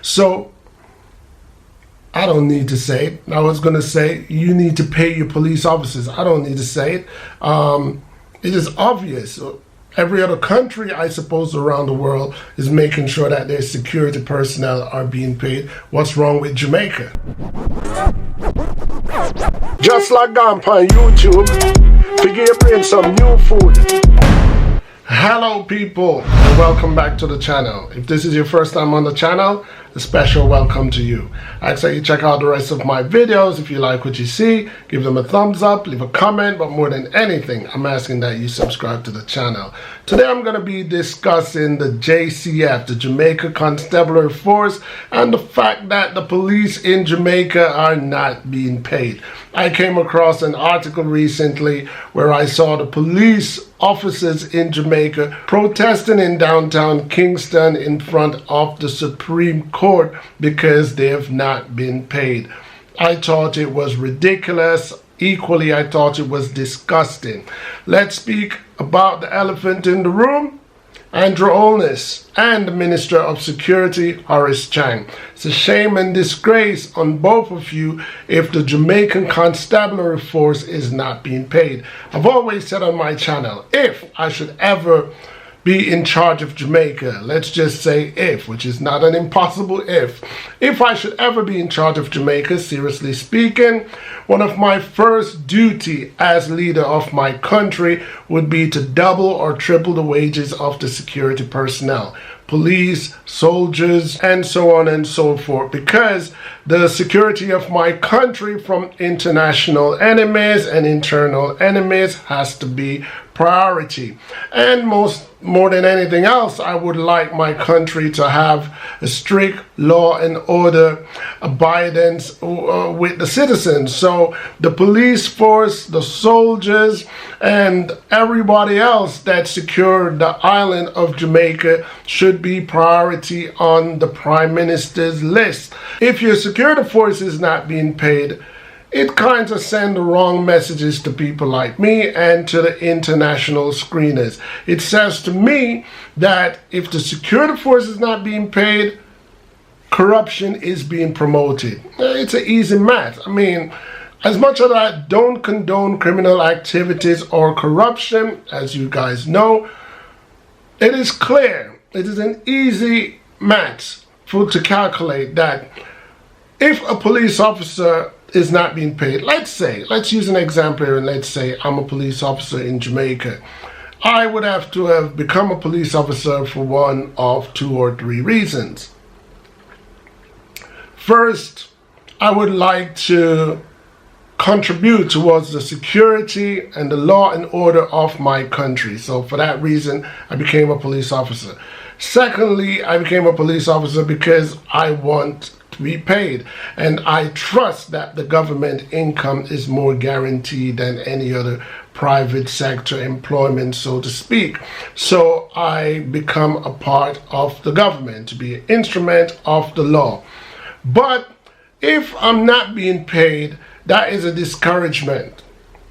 So I don't need to say it. I was going to say you need to pay your police officers. I don't need to say it. It is obvious. Every other country, I suppose, around the world is making sure that their security personnel are being paid. What's wrong with Jamaica? Just like gone on YouTube, to give your brain some new food. Hello people, and welcome back to the channel. If this is your first time on the channel, a special welcome to you. I ask that you check out the rest of my videos. If you like what you see, give them a thumbs up, leave a comment, but more than anything, I'm asking that you subscribe to the channel. Today I'm going to be discussing the JCF, the Jamaica Constabulary Force, and the fact that the police in Jamaica are not being paid. I came across an article recently where I saw the police officers in Jamaica protesting in downtown Kingston in front of the Supreme Court because they have not been paid. I thought it was ridiculous. Equally, I thought it was disgusting. Let's speak about the elephant in the room. Andrew Holness and the Minister of Security, Horace Chang. It's a shame and disgrace on both of you if the Jamaican Constabulary Force is not being paid. I've always said on my channel, if I should ever be in charge of Jamaica, let's just say if, which is not an impossible if I should ever be in charge of Jamaica, seriously speaking, one of my first duty as leader of my country would be to double or triple the wages of the security personnel, police, soldiers, and so on and so forth, because the security of my country from international enemies and internal enemies has to be priority. And more than anything else, I would like my country to have a strict law and order abidance with the citizens. So the police force, the soldiers, and everybody else that secured the island of Jamaica should be priority on the Prime Minister's list. If your security force is not being paid, it kind of sends the wrong messages to people like me and to the international screeners. It says to me that if the security force is not being paid, corruption is being promoted. It's an easy math. I mean, as much as I don't condone criminal activities or corruption, as you guys know, it is clear, it is an easy math to calculate that if a police officer is not being paid, let's use an example here, and let's say I'm a police officer in Jamaica. I would have to have become a police officer for one of 2 or 3 reasons. First, I would like to contribute towards the security and the law and order of my country. So for that reason, I became a police officer. Secondly, I became a police officer because I want to be paid, and I trust that the government income is more guaranteed than any other private sector employment, so to speak. So I become a part of the government to be an instrument of the law. But if I'm not being paid, that is a discouragement.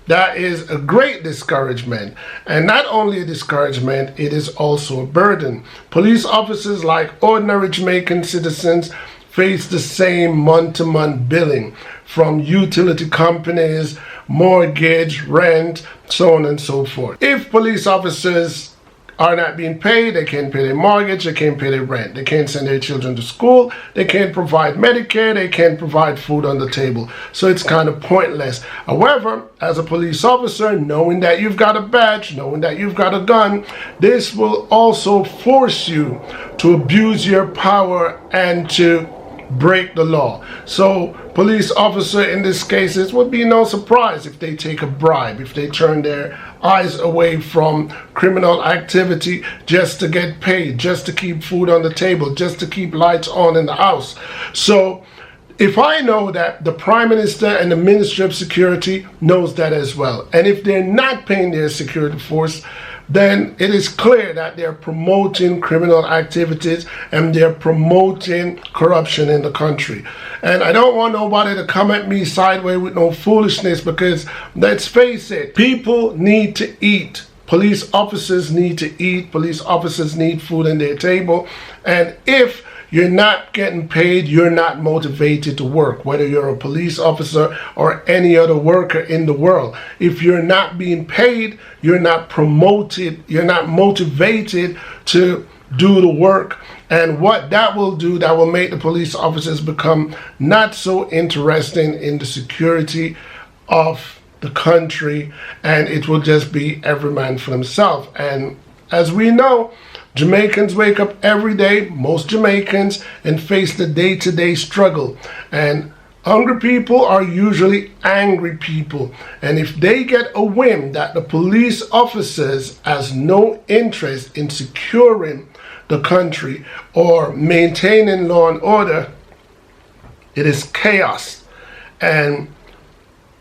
That is a great discouragement. And not only a discouragement, it is also a burden. Police officers, like ordinary Jamaican citizens, face the same month-to-month billing from utility companies, mortgage, rent, so on and so forth. If police officers are not being paid, they can't pay their mortgage, they can't pay their rent, they can't send their children to school, they can't provide Medicare, they can't provide food on the table. So it's kind of pointless. However, as a police officer, knowing that you've got a badge, knowing that you've got a gun, this will also force you to abuse your power and to break the law. So police officer in this case, it would be no surprise if they take a bribe, if they turn their eyes away from criminal activity just to get paid, just to keep food on the table, just to keep lights on in the house. So if I know that the Prime Minister and the Ministry of Security knows that as well, and if they're not paying their security force, then it is clear that they're promoting criminal activities and they're promoting corruption in the country. And I don't want nobody to come at me sideways with no foolishness, because let's face it, people need to eat. Police officers need to eat. Police officers need food on their table. And if you're not getting paid, you're not motivated to work, whether you're a police officer or any other worker in the world. If you're not being paid, you're not promoted, you're not motivated to do the work. And what that will do, that will make the police officers become not so interesting in the security of the country, and it will just be every man for himself. And as we know, Jamaicans wake up every day, most Jamaicans, and face the day-to-day struggle. And hungry people are usually angry people. And if they get a whim that the police officers has no interest in securing the country or maintaining law and order, it is chaos. And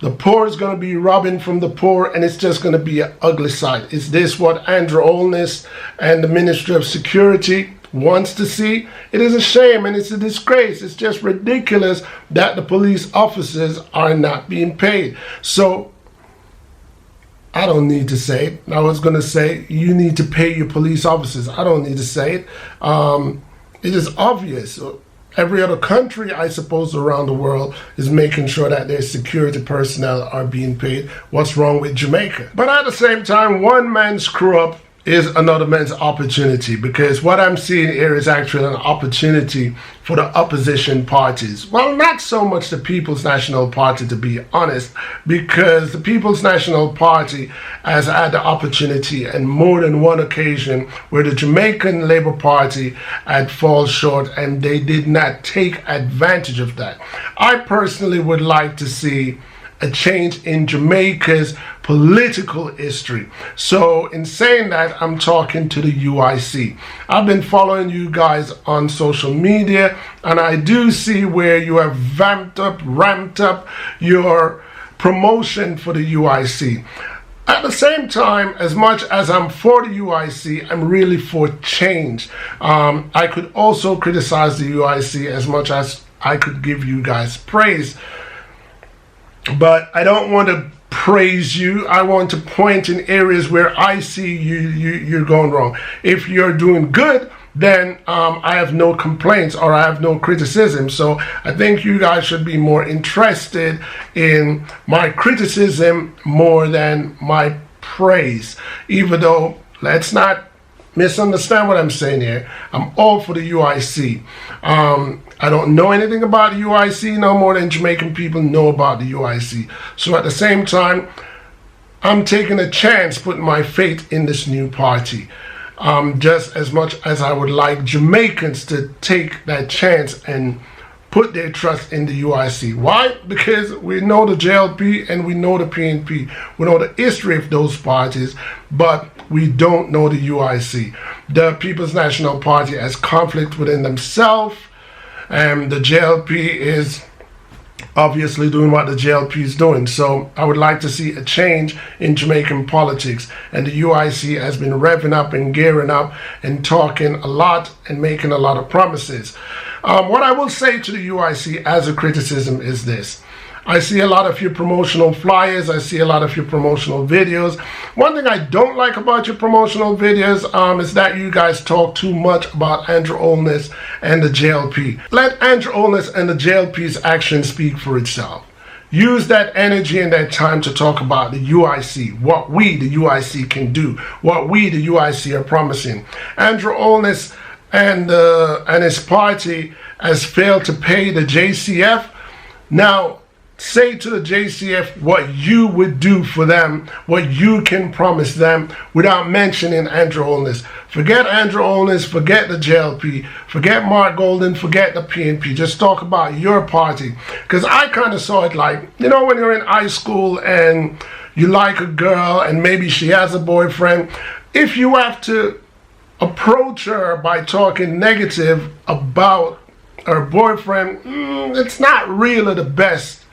the poor is going to be robbing from the poor, and it's just going to be an ugly sight. Is this what Andrew Holness and the Ministry of Security wants to see? It is a shame and it's a disgrace. It's just ridiculous that the police officers are not being paid. So I don't need to say it. I was going to say you need to pay your police officers. I don't need to say it. It is obvious. Every other country, I suppose, around the world is making sure that their security personnel are being paid. What's wrong with Jamaica? But at the same time, one man's screw up is another man's opportunity, because what I'm seeing here is actually an opportunity for the opposition parties. Well, not so much the People's National Party, to be honest, because the People's National Party has had the opportunity on more than one occasion where the Jamaican Labour Party had fallen short and they did not take advantage of that. I personally would like to see a change in Jamaica's political history. So in saying that, I'm talking to the UIC. I've been following you guys on social media, and I do see where you have ramped up your promotion for the UIC. At the same time, as much as I'm for the UIC, I'm really for change. I could also criticize the UIC as much as I could give you guys praise. But I don't want to praise you. I want to point in areas where I see you're going wrong. If you're doing good, then I have no complaints or I have no criticism. So I think you guys should be more interested in my criticism more than my praise. Even though, let's not misunderstand what I'm saying here. I'm all for the UIC. I don't know anything about the UIC no more than Jamaican people know about the UIC. So at the same time, I'm taking a chance putting my faith in this new party. Just as much as I would like Jamaicans to take that chance and put their trust in the UIC. Why? Because we know the JLP and we know the PNP. We know the history of those parties, but we don't know the UIC. The People's National Party has conflict within themselves, and the JLP is obviously doing what the JLP is doing. So I would like to see a change in Jamaican politics, and the UIC has been revving up and gearing up and talking a lot and making a lot of promises. What I will say to the UIC as a criticism is this. I see a lot of your promotional flyers. I see a lot of your promotional videos. One thing I don't like about your promotional videos is that you guys talk too much about Andrew Holness and the JLP. Let Andrew Holness and the JLP's actions speak for itself. Use that energy and that time to talk about the UIC, what we, the UIC, can do, what we, the UIC, are promising. Andrew Holness and his party has failed to pay the JCF. Now, say to the JCF what you would do for them, what you can promise them, without mentioning Andrew Holness. Forget Andrew Holness, forget the JLP, forget Mark Golden, forget the PNP. Just talk about your party. Because I kind of saw it like, you know, when you're in high school and you like a girl and maybe she has a boyfriend, if you have to approach her by talking negative about her boyfriend, it's not really the best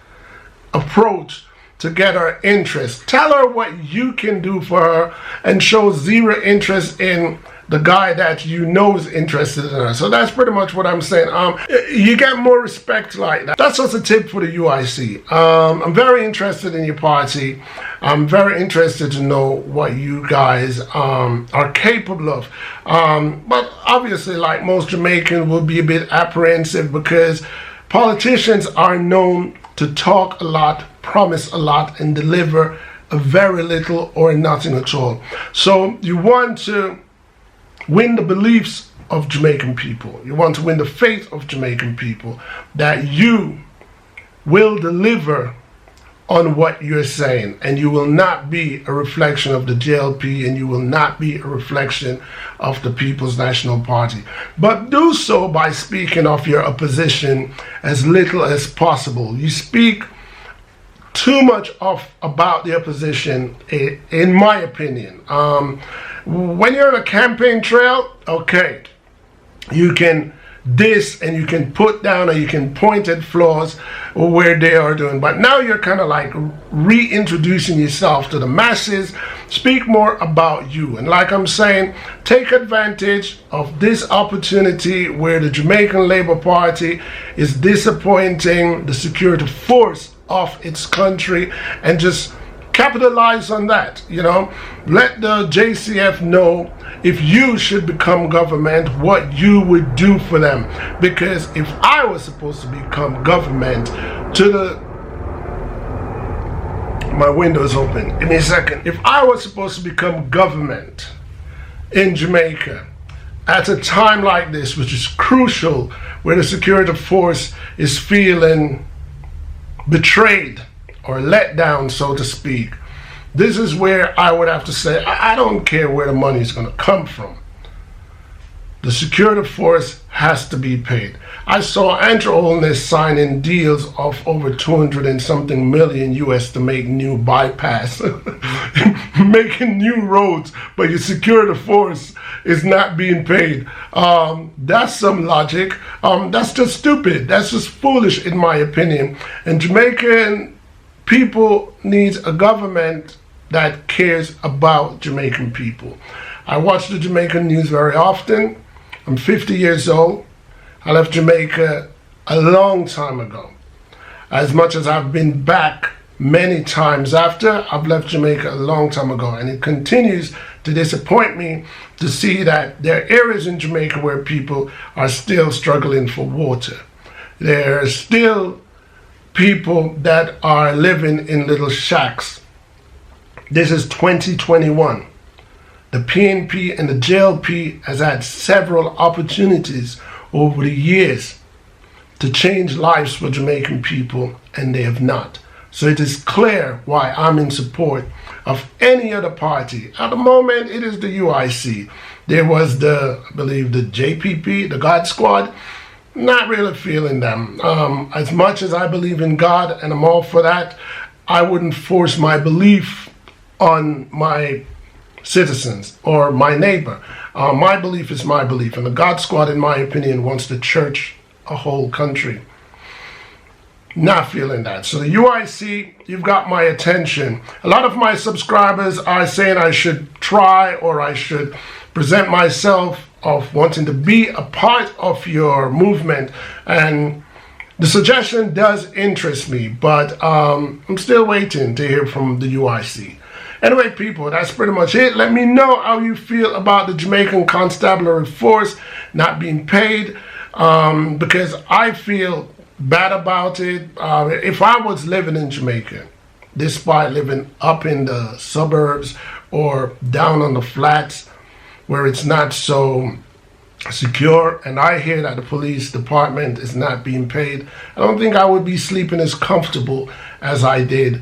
approach to get her interest. Tell her what you can do for her and show zero interest in the guy that you know is interested in her. So that's pretty much what I'm saying. You get more respect like that. That's just a tip for the UIC. I'm very interested in your party. I'm very interested to know what you guys are capable of. But obviously, like most Jamaicans, will be a bit apprehensive because politicians are known to talk a lot, promise a lot, and deliver a very little or nothing at all. So you want to win the beliefs of Jamaican people. You want to win the faith of Jamaican people that you will deliver on what you're saying, and you will not be a reflection of the JLP, and you will not be a reflection of the People's National Party. But do so by speaking of your opposition as little as possible. You speak too much about the opposition, in my opinion. When you're on a campaign trail, okay, you can diss and you can put down or you can point at flaws where they are doing. But now you're kind of like reintroducing yourself to the masses. Speak more about you. And like I'm saying, take advantage of this opportunity where the Jamaican Labour Party is disappointing the security force of its country, and just capitalize on that. You know, let the JCF know if you should become government, what you would do for them. Because if I was supposed to become government, my window's open, give me a second. If I was supposed to become government in Jamaica at a time like this, which is crucial, where the security force is feeling betrayed or let down, so to speak, this is where I would have to say, I don't care where the money is going to come from. The security force has to be paid. I saw Andrew Holness signing deals of over 200 and something million US to make new bypass, making new roads, but your security force is not being paid. That's some logic. That's just stupid. That's just foolish, in my opinion. And Jamaican people need a government that cares about Jamaican people. I watch the Jamaican news very often. I'm 50 years old. I left Jamaica a long time ago. As much as I've been back many times after, I've left Jamaica a long time ago. And it continues to disappoint me to see that there are areas in Jamaica where people are still struggling for water. There are still people that are living in little shacks. This is 2021. The PNP and the JLP has had several opportunities over the years to change lives for Jamaican people, and they have not. So it is clear why I'm in support of any other party. At the moment, it is the UIC. There was I believe the JPP, the God Squad. Not really feeling them. As much as I believe in God and I'm all for that, I wouldn't force my belief on my citizens or my neighbor. My belief is my belief, and the God Squad, in my opinion, wants to church a whole country. Not feeling that. So the UIC, you've got my attention. A lot of my subscribers are saying I should try, or I should present myself of wanting to be a part of your movement, and the suggestion does interest me, but I'm still waiting to hear from the UIC. Anyway, people, that's pretty much it. Let me know how you feel about the Jamaican Constabulary Force not being paid, because I feel bad about it. If I was living in Jamaica, despite living up in the suburbs or down on the flats where it's not so secure, and I hear that the police department is not being paid, I don't think I would be sleeping as comfortable as I did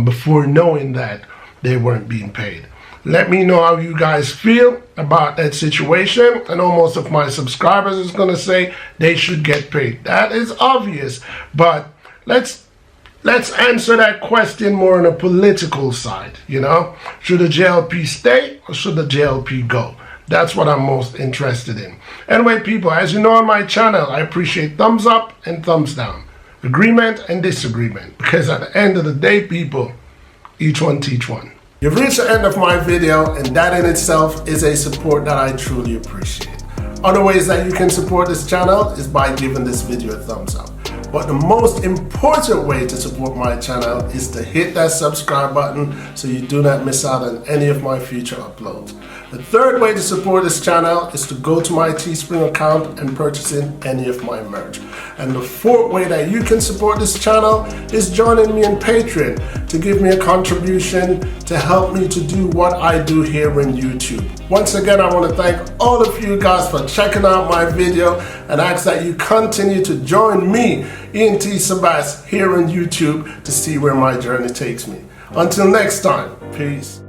before knowing that they weren't being paid. Let me know how you guys feel about that situation. I know most of my subscribers is going to say they should get paid. That is obvious, but let's answer that question more on a political side. You know, should the JLP stay or should the JLP go? That's what I'm most interested in. Anyway, people, as you know on my channel, I appreciate thumbs up and thumbs down, agreement and disagreement, because at the end of the day, people, each one teach one. You've reached the end of my video, and that in itself is a support that I truly appreciate. Other ways that you can support this channel is by giving this video a thumbs up. But the most important way to support my channel is to hit that subscribe button so you do not miss out on any of my future uploads. The third way to support this channel is to go to my Teespring account and purchase in any of my merch. And the fourth way that you can support this channel is joining me in Patreon to give me a contribution to help me to do what I do here in YouTube. Once again, I want to thank all of you guys for checking out my video and ask that you continue to join me, ENT Sabas, here on YouTube to see where my journey takes me. Until next time, peace.